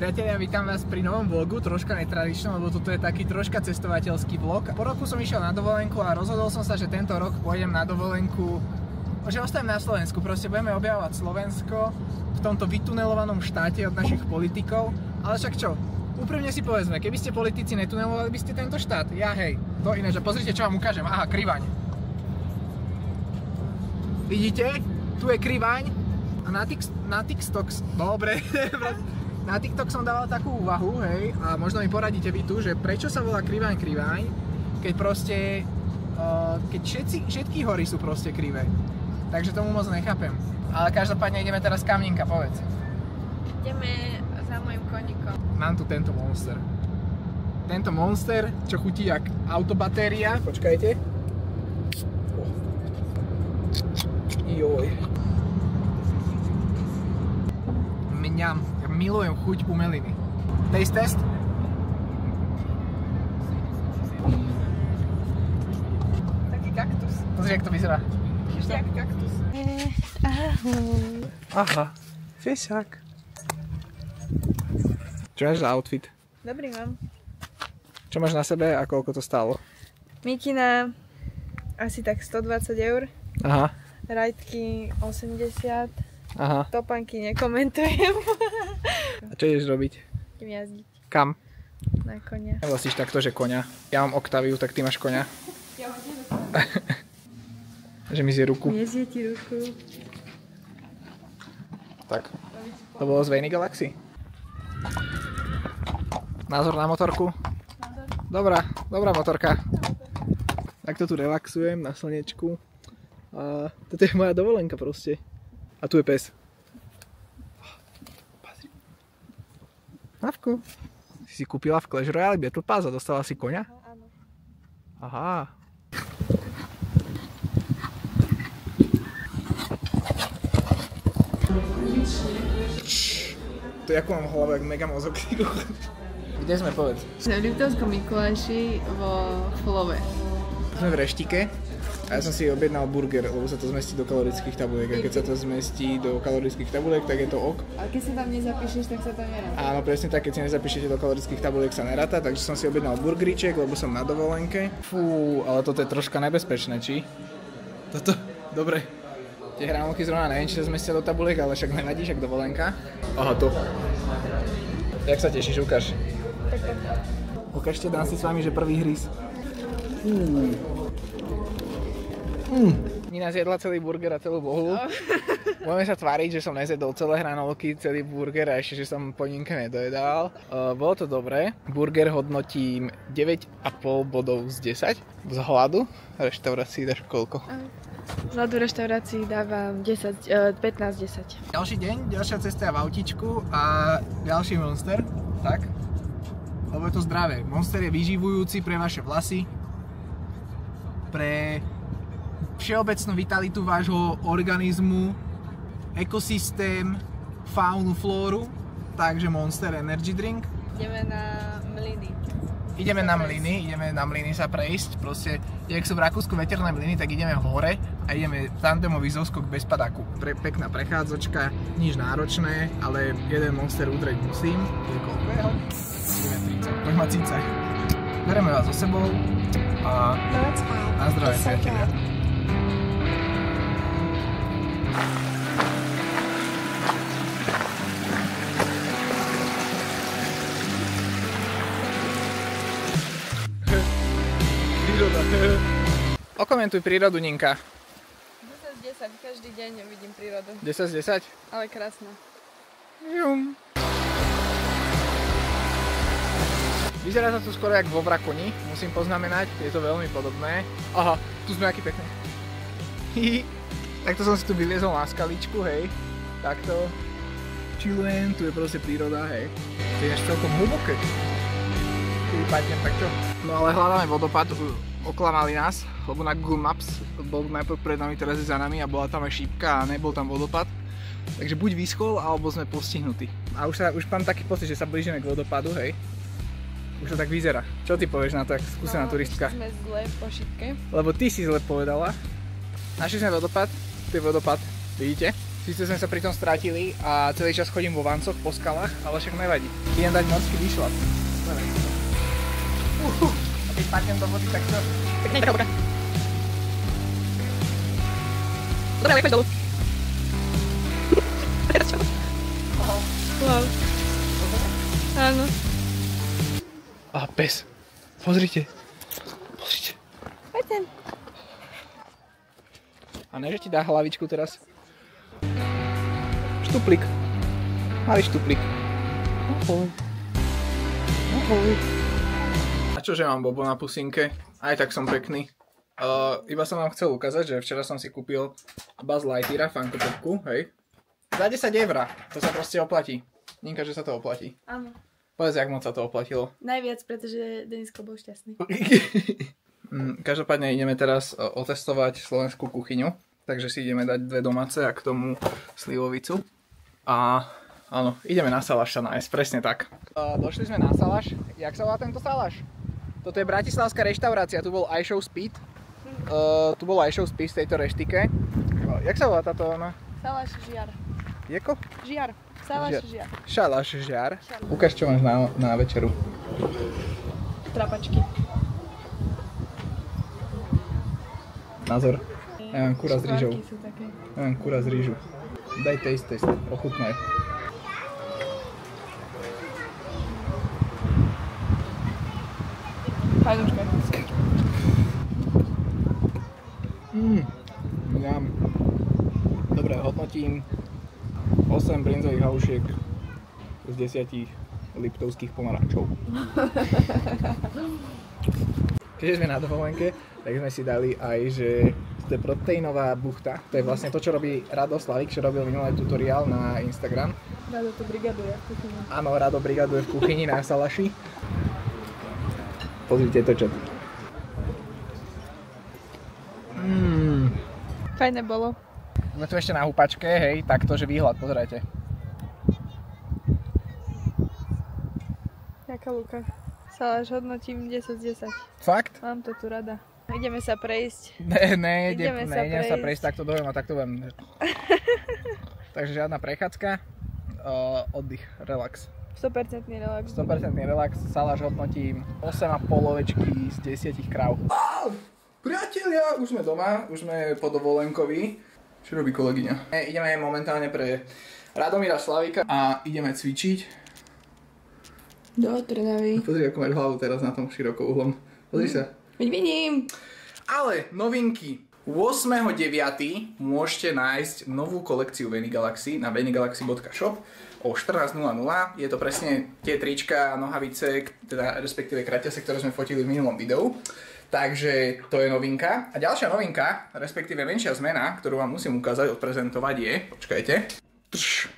Priatelia, vítam vás pri novom vlogu, troška netradičnom, lebo toto je taký troška cestovateľský vlog. Po roku som išiel na dovolenku a rozhodol som sa, že tento rok pôjdem na dovolenku, že ostajem na Slovensku, proste budeme objavovať Slovensko v tomto vytunelovanom štáte od našich politikov. Ale však čo, úprimne si povedzme, keby ste politici netunelovali by ste tento štát, ja hej, to iné, že pozrite čo vám ukážem, aha, Krivaň. Vidíte? Tu je Krivaň a na TikTok, dobre, na TikTok som dával takú úvahu, hej, a možno mi poradíte vy tu, že prečo sa volá Krivaň, keď proste, keď všetky hory sú proste krivé. Takže tomu moc nechápem. Ale každopádne ideme teraz Kamínka, povedz. Ideme za mojim koníkom. Mám tu tento Monster. Tento Monster, čo chutí jak autobatéria. Počkajte. Joj. Mňam. Ja milujem chuť umeliny. Taste test? Taký kaktus. Pozri, jak to vyzerá. Ešte jak kaktus. Aha. Fešák. Čo máš za outfit? Dobrý mám. Čo máš na sebe a koľko to stálo? Mikina asi tak 120 €. Aha. Rajtky 80. Aha. Topánky nekomentujem. A čo ideš robiť? Idem jazdiť Kam? na konia. Vlastíš takto, že koňa. Ja mám Octaviu, tak ty máš koňa. Ja mám tiež. Že mi zje ruku. Nezie ti ruku. Tak. To bolo z Vejny Galaxy. Názor na motorku? Dobrá motorka. Takto tu relaxujem na slnečku. A toto je moja dovolenka proste. A tu je pes. Mavku. Si kúpila v Clash Royale Battle Pass a dostala si koňa? Áno. Aha. To je ako mám v hlave, jak mega mozog. Kde sme, povedz? Sme v Liptovskom Mikuláši vo Flove. Sme v Reštike a ja som si objednal burger, lebo sa to zmestí do kalorických tabuliek. A keď sa to zmestí do kalorických tabuliek, tak je to ok. Ale keď sa tam nezapíšeš, tak sa to neráta. Áno, presne tak, keď si nezapíšete do kalorických tabuliek, sa neráta, takže som si objednal burgeriček, lebo som na dovolenke. Fú, ale toto je troška nebezpečné, či? Toto, dobre. Tie hranolky zrovna neviem, či sa zmestia do tabuliek, ale však nevadí, však dovolenka. Aha, tu. Jak sa tešíš, ukáž. Ukážte, dám si s vami, že prvý hryz. Nina zjedla celý burger a celú bohlu. Budeme sa tváriť, že som nezjedol celé hranolky, celý burger a ešte, že som po Ninke nedojedal. Bolo to dobré. Burger hodnotím 9,5 bodov z 10. Z hladu reštaurácii dáš koľko? Z hladu reštaurácií dávam 15-10. Ďalší deň, ďalšia cesta v autičku a ďalší Monster. Tak? Lebo je to zdravé. Monster je vyživujúci pre vaše vlasy, pre všeobecnú vitalitu vášho organizmu, ekosystém, faunu, flóru, takže Monster Energy Drink. Ideme na mlyny. Ideme na mlyny sa prejsť, proste, jak sú v Rakúsku veterné mlyny, tak ideme hore a ideme tandemový zoskok bez padáku. Pekná prechádzočka, nič náročné, ale jeden Monster udreť musím. To je koľko jeho? Ideme 30, poď ma cícaj. Bereme vás so sebou a na zdravie, priatelia. Okomentuj prírodu, Ninka. 10 z 10, každý deň vidím prírodu. 10 z 10? Ale krásna. Vyzerá to tu skoro jak vo Vrakoni, musím poznamenať, je to veľmi podobné. Aha, tu sme aký pekný. Takto som si tu vyliezol na skaličku, hej. Takto. Chillujem, tu je proste príroda, hej. To je až celkom hlboké. Padnem takto. No ale hľadáme vodopád, oklamali nás, lebo na Google Maps bol najprv pred nami, teraz je za nami a bola tam aj šípka a nebol tam vodopád. Takže buď vyschol, alebo sme postihnutí. A už mám taký pocit, že sa blížime k vodopádu, hej. Už to tak vyzerá. Čo ty povieš na to, jak skúsená turistka? No, sme zle po šípke. Lebo ty si zle povedala. Našli sme vodopád, tu je vodopád, vidíte? Síce sme sa pri tom strátili a celý čas chodím vo vancoch po skalách, ale však nevadí. Idem dať morský výšľap. A keď padnem do vody, tak to... Tak nejde boka. Dobre, ale poď dolu. Wow. Áno. A pes. Pozrite. Pozrite. Poď sem. A ne, že ti dá hlavičku teraz? Štuplík. Malý štuplík. Ahoj. Ahoj. A čože mám Bobo na pusinke? Aj tak som pekný. Iba som vám chcel ukázať, že včera som si kúpil Buzz Lightyeara Funko Popku, hej. Za 10 €. To sa proste oplatí. Ninka, že sa to oplatí. Áno. Povedz, jak moc sa to oplatilo. Najviac, pretože Denisko bol šťastný. Každopádne ideme teraz otestovať slovenskú kuchyňu. Takže si ideme dať 2 domáce a k tomu slivovicu. A áno, ideme na Salaš sa nájsť, presne tak. Došli sme na Salaš. Jak sa volá tento Salaš? Toto je bratislavská reštaurácia, tu bol iShow Speed. Tu bol iShow Speed v tejto reštike. Jak sa volá táto ona? Salaš žiar. Jeko? Žiar. Salaš žiar. Salaš žiar. Ukáž, čo máš na večeru. Trapačky. Názor. Ja mám kura s rýžou. Škvárky sú také. Ja mám kura s rýžu. Daj taste, ochutnaj. Fajnúčka. Mňam. Dobre, hodnotím 8 brinzových halušiek z 10 liptovských pomarančov. Keďže sme na dovolenke, tak sme si dali aj, že to je proteínová buchta. To je vlastne to, čo robí Rado Slavík, čo robil minulý tutoriál na Instagram. Rado to brigaduje v kuchyni. Áno, Rado brigaduje v kuchyni na Salaši. Pozrite to, čet. Fajné bolo. Sme tu ešte na húpačke, hej, takto, že výhľad, pozerajte. Jaká Luka. Salaš hodnotím 10 z 10. Fakt? Mám to tu rada. Ideme sa prejsť. Ideme sa prejsť, takto dojem a takto budem. Takže žiadna prechádzka, oddych, relax. 100% relax. 100% relax, Salaš hodnotím 8,5 ovečky z 10 kráv. Priatelia, už sme doma, už sme po dovolenkovi. Čo robí kolegyňa? Ideme momentálne pre Radomíra Slavíka a ideme cvičiť. Do Trnavy. Pozri, ako máš hlavu teraz na tom širokouhlom. Pozri sa. Vidím. Ale novinky. 8.9. môžete nájsť novú kolekciu Veny Galaxy na venigalaxy.shop o 14.00. Je to presne tie trička, nohavice, teda respektíve kraťase, ktoré sme fotili v minulom videu. Takže to je novinka. A ďalšia novinka, respektíve menšia zmena, ktorú vám musím ukázať, odprezentovať je, počkajte,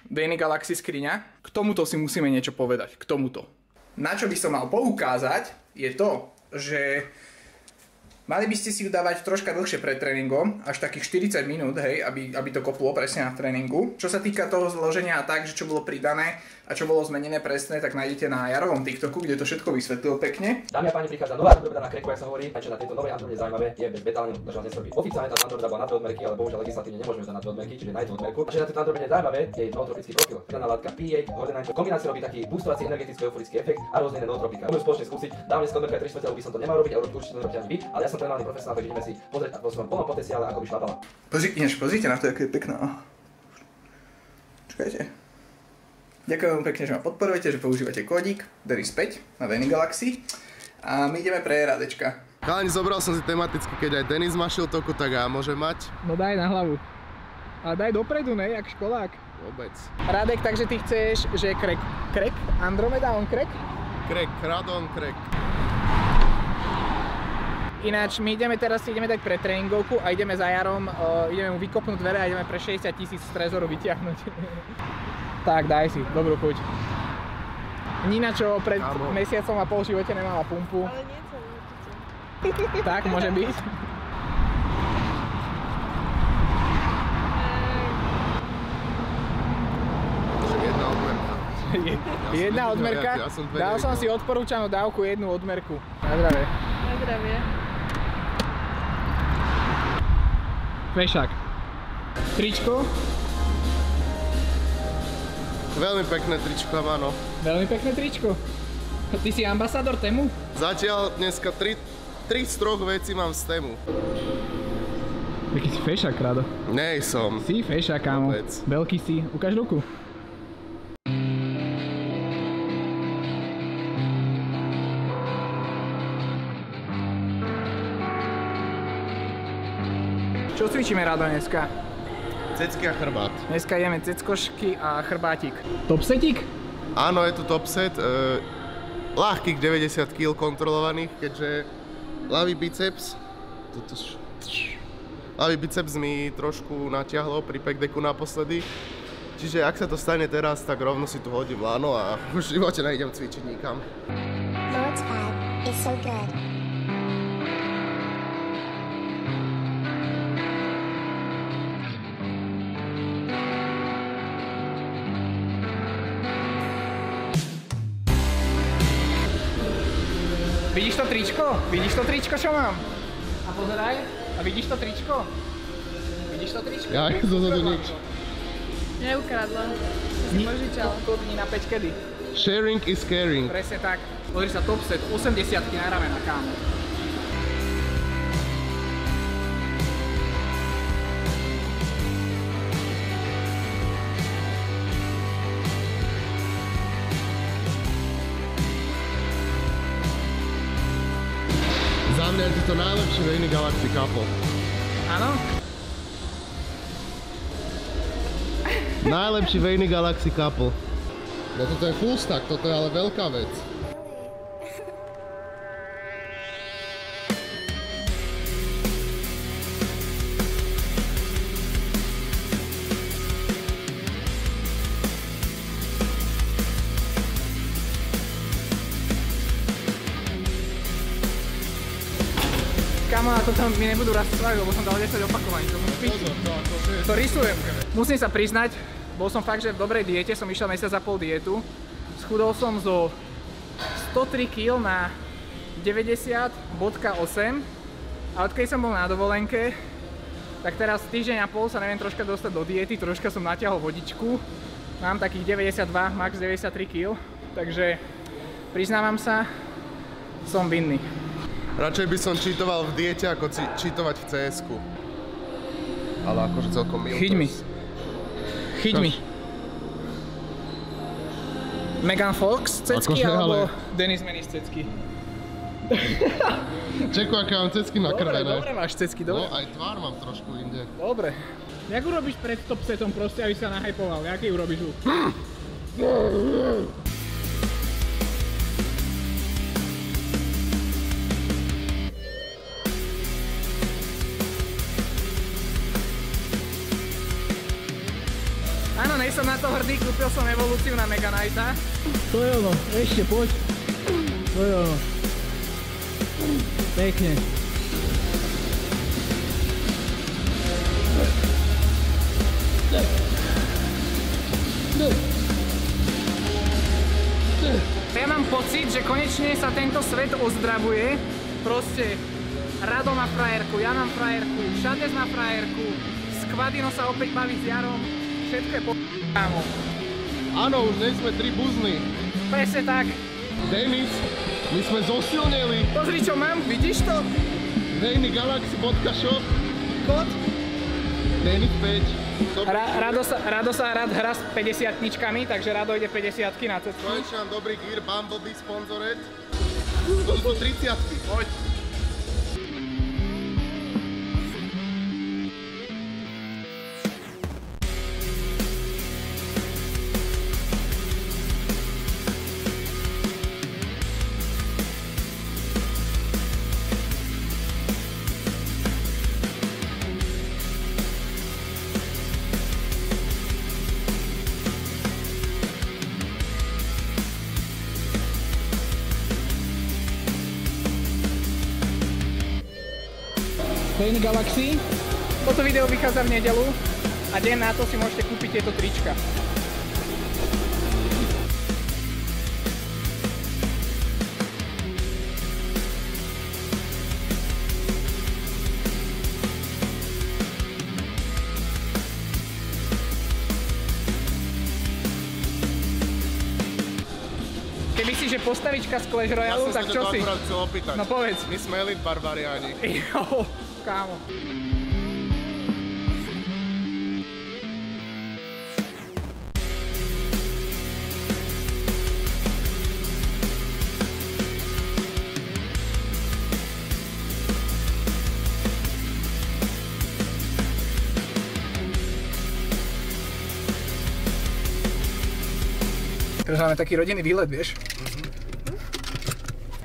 Veny Galaxy skriňa. K tomuto si musíme niečo povedať, k tomuto. Na čo by som mal poukázať, je to, že mali by ste si ju dávať troška dlhšie pred tréningom, až takých 40 minút, hej, aby to koplo presne na tréningu. Čo sa týka toho zloženia a tak, že čo bolo pridané a čo bolo zmenené presne, tak nájdete na Jarovom TikToku, kde to všetko vysvetlil pekne. Dámy a páni, prichádza nová Andromeda na kreku, jak sa hovorí, a čo na tejto novej Andromede zaujímavé je betálne držať nesrobí. Oficiálne tá Andromeda bola na odmerky, ale bohužiaľ legislatívne nemôžeme za na odmerky, čiže nájsť odmerku. A čo na tejto Andromede zaujímavé je jej nootropický profil. Pridaná látka P8, Hordenite, kombinácia robí taký boostovací energetický euforický efekt a rôzne nootropika. Môžeme spoločne skúsiť. Dávne z odmerka 3 by som to nemal robiť, ale určite to nerobíte ani vy, ale ja som trénovaný profesionál, takže ideme si pozrieť vo svojom plnom potenciále, ako by šlapala. Pozrite na to, aké je pekná. Čakajte. Ďakujem vám pekne, že ma podporujete, že používate kódik DERIS5 na Veny Galaxy. A my ideme pre Radečka. Chalani, zobral som si tematicky, keď aj Denis mašil toku, tak ja môžem mať. No daj na hlavu. A daj dopredu, ne? Jak školák. Vôbec. Radek, takže ty chceš, že krek? Krek? Andromeda, on krek? Krek, Radon, krek. Ináč, my ideme teraz si dať pre tréningovku a ideme za Jarom, ideme mu vykopnúť dvere a ideme pre 60 000 z trezoru vyťahnuť. Tak, daj si, dobrú chuť. Nina, čo pred mesiacom a pol živote nemala pumpu. Ale nie celú určite. Tak, môže byť. Jedna odmerka. Dal som si odporúčanú dávku, jednu odmerku. Na zdravie. Na zdravie. Fešák. Tričko. Veľmi pekné tričko, áno. Veľmi pekné tričko. Ty si ambasádor Temu? Zatiaľ dneska 3 z 3 vecí mám z Temu. Taký si fešák, Rado. Nej som. Si fešák, kámo. Vôbec. Veľký si. Ukáž ruku. Čo cvičíme, Rado, dneska? Cecky a chrbát. Dneska jeme ceckošky a chrbátik. Topsetík? Áno, je tu topset. Ľahkých 90 kg kontrolovaných, keďže ľavý biceps mi trošku natiahlo pri packdecku naposledy. Čiže ak sa to stane teraz, tak rovno si tu hodím láno a už v živote nejdem cvičiť nikam. Lord's pad is so good. Vidíš to tričko? Vidíš to tričko, čo mám? A pozeraj. A vidíš to tričko? Vidíš to tričko? Ja zozadu nič. Neukradla. Si požičal. Kodni na 5 kedy. Sharing is caring. Presne tak. Pozri sa, topset, 80-ky na ramena, kámo. Za mňa je to najlepšie Vejny Galaxy Couple. Áno? Najlepší Vejny Galaxy Couple. No toto je full stack, toto je ale veľká vec. Kámo, a toto mi nebudú raz spraviť, lebo som dal 10 opakovaní, to som špičí. To rysujem. Musím sa priznať, bol som fakt, že v dobrej diete, som išiel mesiac a pol dietu. Schudol som zo 103 kg na 90,8 a odkedy som bol na dovolenke, tak teraz týždeň a pol sa neviem troška dostať do diety, troška som natiahol vodičku. Mám takých 92, max 93 kg, takže priznávam sa, som vinný. Radšej by som cheatoval v diete, ako cheatovať v CS-ku. Ale akože celkom milý. Chyť mi. Chyť mi. Megan Fox cecky, Akože, alebo ale- Denis Menis cecky? Čeku, aké mám cecky nakrvené. Dobre máš cecky, dobre. No, aj tvár mám trošku inde. Dobre. Jak urobíš pred top setom proste, aby sa nahypoval? Jaký urobíš zvuk? Áno, nej som na to hrdý, kúpil som evolúciu na Mega Knighta. To je ono, ešte poď. To je ono. Pekne. Ja mám pocit, že konečne sa tento svet ozdravuje. Proste Rado má frajerku, ja mám frajerku, Šades má frajerku, Skvadino sa opäť baví s Jarom, všetko je kámo. Áno, už nie sme 3 buzny. Presne tak. Denis, my sme zosilneli. Pozri, čo mám, vidíš to? VejnyGalaxy.shop. Kód? Denis 5. Rado sa rád hrá s 50-ničkami, takže Rado ide 50-ky na cestu. Konečne mám dobrý gear, Bumblebee sponsored. To sú 30-ky. Poď. Vejny Galaxy. Toto video vychádza v nedeľu a deň na to si môžete kúpiť tieto trička. Keby si, že postavička z Clash Royale, tak čo si? Ja som sa to akurát chcel opýtať. No povedz. My sme Elite Barbariáni. Jo, kámo. Teraz máme taký rodinný výlet, vieš?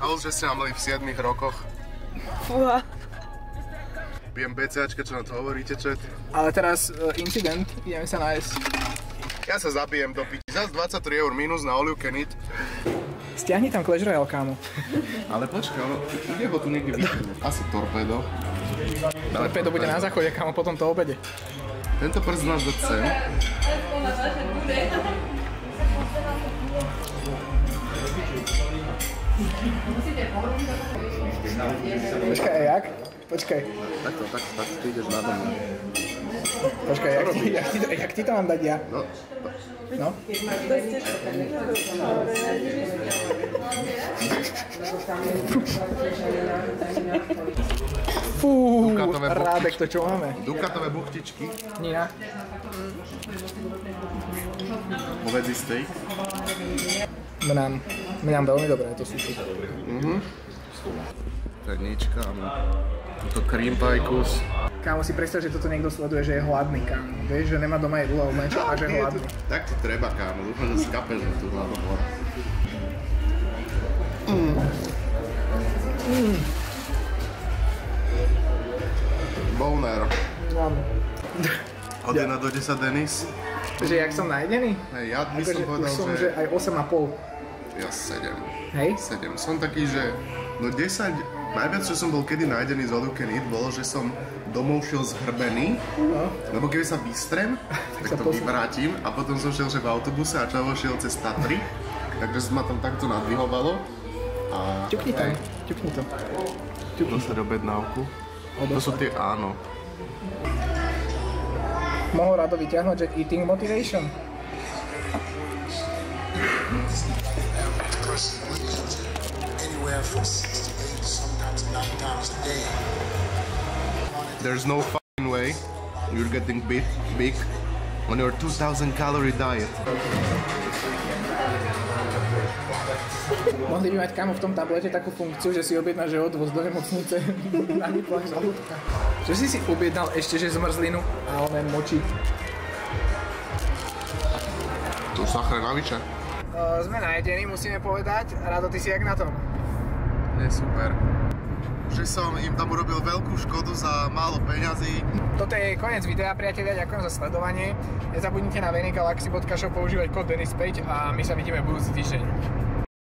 Ale že ste nám mali v 7 rokoch. Fúha. Pijem BCAčka, čo na to hovoríte, chat? Ale teraz incident, ideme sa nájsť. Ja sa zabijem do piči. Zas 23 € minus na all you can eat. Stiahni tam Clash Royale, kámo. Ale počkaj, ide ho tu niekde vypadne. Asi torpedo. Torpedo bude na záchode, kámo, po tomto obede. Tento prst máš do cen. Počkaj, jak? Počkaj. Takto, ty ideš na dom. Počkaj, jak ti to mám dať ja? No. No? Fú, Rádek, to čo máme? Dukatové buchtičky. Nina. Povedzí steak. Mňam veľmi dobré to sushi. Pernička, toto cream pie kus. Kámo, si predstav, že toto niekto sleduje, že je hladný, kámo. Vieš, že nemá doma jedlo, ale niečo a že je hladný. Tak ti treba, kámo. Dúfam, že skapeš na tú hladomoru. Bowner. Hodina do 10, Denis. Že jak som najedený? Hej, ja by som povedal, už som, že... aj 8,5. Ja 7. Hej? 7. Som taký, že... No 10... Najviac, čo som bol kedy najedený z all you can eat, bolo, že som domov šiel zhrbený, lebo keby sa vystrem, tak to vyvrátim a potom som šiel že v autobuse a Čavo šiel cez Tatry, takže ma tam takto nadvihovalo a... Ťukni to, ťukni to. Dosať objednávku. To sú tie áno. Mohol Rado vyťahnuť, že eating motivation. Anywhere from 6 to 8, sometimes 9 times a day. There's no fucking way you're getting big on your 2000 calorie diet. Mohli by mať, kámo, v tom tablete takú funkciu, že si objednáš, že odvoz do nemocnice na vyplach žalúdka. Čo si objednal ešte, že zmrzlinu a oné moči? Tu sachrenaviče. Sme najedení, musíme povedať. Rado, ty si jak na tom? Je super. Že som im tam urobil veľkú škodu za málo peňazí. Toto je koniec videa, priatelia, ďakujem za sledovanie. Nezabudnite na venigalaxy.shop používať kód Denis5 a my sa vidíme budúci týždeň.